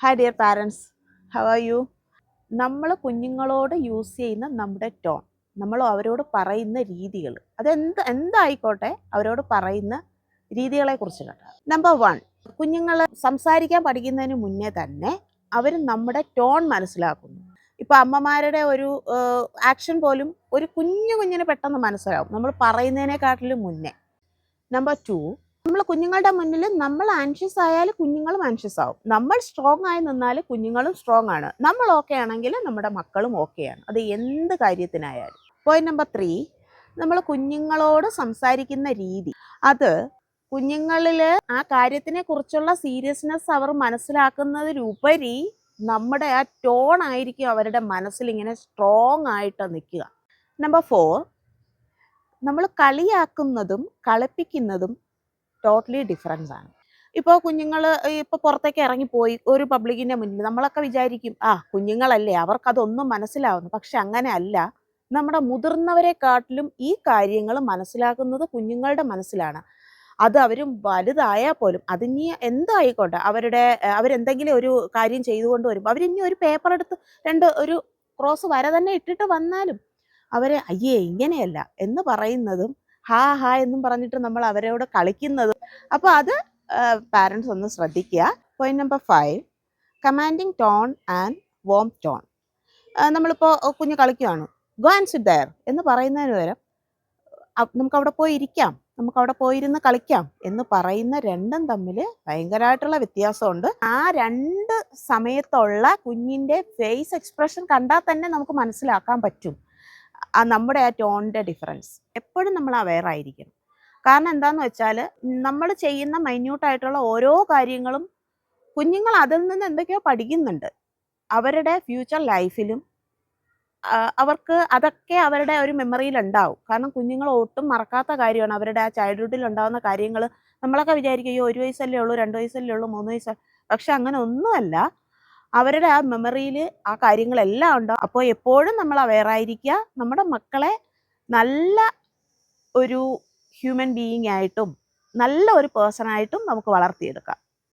Hi dear parents, how are you? നമ്മൾ കുഞ്ഞുങ്ങളോട് use ചെയ്യുന്ന നമ്മുടെ ടോൺ, നമ്മൾ അവരോട് പറയുന്ന രീതികൾ, എന്തായിക്കോട്ടെ അവരോട് പറയുന്ന രീതികളെ കുറിച്ചിട്ടാണ്. നമ്പർ 1, കുഞ്ഞുങ്ങൾ സംസാരിക്കാൻ പഠിക്കുന്നതിന് മുന്നേ തന്നെ അവർ നമ്മുടെ ടോൺ മനസ്സിലാക്കുന്നു. ഇപ്പോൾ അമ്മമാരുടെ ഒരു ആക്ഷൻ പോലും ഒരു കുഞ്ഞിന് പെട്ടെന്ന് മനസ്സിലാവും നമ്മൾ പറയുന്നതിനെക്കാട്ടിലും മുന്നേ. നമ്പർ 2, നമ്മൾ കുഞ്ഞുങ്ങളുടെ മുന്നിൽ നമ്മൾ ആൻഷ്യസ് ആയാൽ കുഞ്ഞുങ്ങളും ആൻഷ്യസ് ആവും. നമ്മൾ സ്ട്രോങ് ആയി നിന്നാൽ കുഞ്ഞുങ്ങളും സ്ട്രോങ് ആണ്. നമ്മൾ ഓക്കെ ആണെങ്കിൽ നമ്മുടെ മക്കളും ഓക്കെയാണ്. അത് എന്ത് കാര്യത്തിനായാലും. പോയിന്റ് നമ്പർ 3, നമ്മൾ കുഞ്ഞുങ്ങളോട് സംസാരിക്കുന്ന രീതി, അത് കുഞ്ഞുങ്ങളിൽ ആ കാര്യത്തിനെ കുറിച്ചുള്ള സീരിയസ്നെസ് അവർ മനസ്സിലാക്കുന്നതിലുപരി നമ്മുടെ ആ ടോൺ ആയിരിക്കും അവരുടെ മനസ്സിൽ ഇങ്ങനെ സ്ട്രോങ് ആയിട്ട് നിൽക്കുക. നമ്പർ 4, നമ്മൾ കളിയാക്കുന്നതും കളിപ്പിക്കുന്നതും ടോട്ടലി ഡിഫറൻസ് ആണ്. ഇപ്പോൾ കുഞ്ഞുങ്ങൾ ഇപ്പോൾ പുറത്തേക്ക് ഇറങ്ങിപ്പോയി ഒരു പബ്ലിക്കിൻ്റെ മുന്നിൽ, നമ്മളൊക്കെ വിചാരിക്കും കുഞ്ഞുങ്ങളല്ലേ അവർക്കതൊന്നും മനസ്സിലാവുന്നു. പക്ഷെ അങ്ങനെ അല്ല. നമ്മുടെ മുതിർന്നവരെക്കാട്ടിലും ഈ കാര്യങ്ങൾ മനസ്സിലാക്കുന്നത് കുഞ്ഞുങ്ങളുടെ മനസ്സിലാണ്. അത് അവരും വലുതായാൽ പോലും അതിനി എന്തായിക്കോട്ടെ, അവരെന്തെങ്കിലും ഒരു കാര്യം ചെയ്തുകൊണ്ട് വരുമ്പോൾ അവരിനി ഒരു പേപ്പർ എടുത്ത് ഒരു ക്രോസ് വര തന്നെ ഇട്ടിട്ട് വന്നാലും അവരെ അയ്യേ ഇങ്ങനെയല്ല എന്ന് പറയുന്നതും ഹാ എന്നും പറഞ്ഞിട്ട് നമ്മൾ അവരോട് കളിക്കുന്നതും. അപ്പോൾ അത് പാരൻസ് ഒന്ന് ശ്രദ്ധിക്കുക. Point number 5, commanding tone and warm tone. നമ്മളിപ്പോൾ കുഞ്ഞ് കളിക്കുകയാണ്, ഗോ ആൻഡ് സിറ്റ് ദെയർ എന്ന് പറയുന്നതിന് പകരം നമുക്കവിടെ പോയി ഇരിക്കാം, നമുക്കവിടെ പോയിരുന്ന് കളിക്കാം എന്ന് പറയുന്ന രണ്ടും തമ്മിൽ ഭയങ്കരമായിട്ടുള്ള വ്യത്യാസമുണ്ട്. ആ രണ്ട് സമയത്തുള്ള കുഞ്ഞിൻ്റെ ഫേസ് എക്സ്പ്രഷൻ കണ്ടാൽ തന്നെ നമുക്ക് മനസ്സിലാക്കാൻ പറ്റും നമ്മുടെ ആ ടോണിൻ്റെ ഡിഫറൻസ്. എപ്പോഴും നമ്മൾ അവെയർ ആയിരിക്കണം. കാരണം എന്താണെന്ന് വെച്ചാൽ നമ്മൾ ചെയ്യുന്ന മൈന്യൂട്ടായിട്ടുള്ള ഓരോ കാര്യങ്ങളും കുഞ്ഞുങ്ങൾ അതിൽ നിന്ന് എന്തൊക്കെയോ പഠിക്കുന്നുണ്ട്. അവരുടെ ഫ്യൂച്ചർ ലൈഫിലും അവർക്ക് അതൊക്കെ അവരുടെ ഒരു മെമ്മറിയിൽ ഉണ്ടാവും. കാരണം കുഞ്ഞുങ്ങൾ ഒട്ടും മറക്കാത്ത കാര്യമാണ് അവരുടെ ആ ചൈൽഡ്ഹുഡിൽ ഉണ്ടാകുന്ന കാര്യങ്ങൾ. നമ്മളൊക്കെ വിചാരിക്കും 1 വയസ്സല്ലേ ഉള്ളൂ, 2 വയസ്സല്ലേ ഉള്ളൂ, 3 വയസ്സ്. പക്ഷെ അങ്ങനെ ഒന്നുമല്ല. അവരുടെ ആ മെമ്മറിയിൽ ആ കാര്യങ്ങളെല്ലാം ഉണ്ടാവും. അപ്പോൾ എപ്പോഴും നമ്മൾ അവെയർ ആയിരിക്കുക. നമ്മുടെ മക്കളെ നല്ല ഒരു ഹ്യൂമൻ ബീയിങ് ആയിട്ടും നല്ല ഒരു പേഴ്സണായിട്ടും നമുക്ക് വളർത്തിയെടുക്കാം.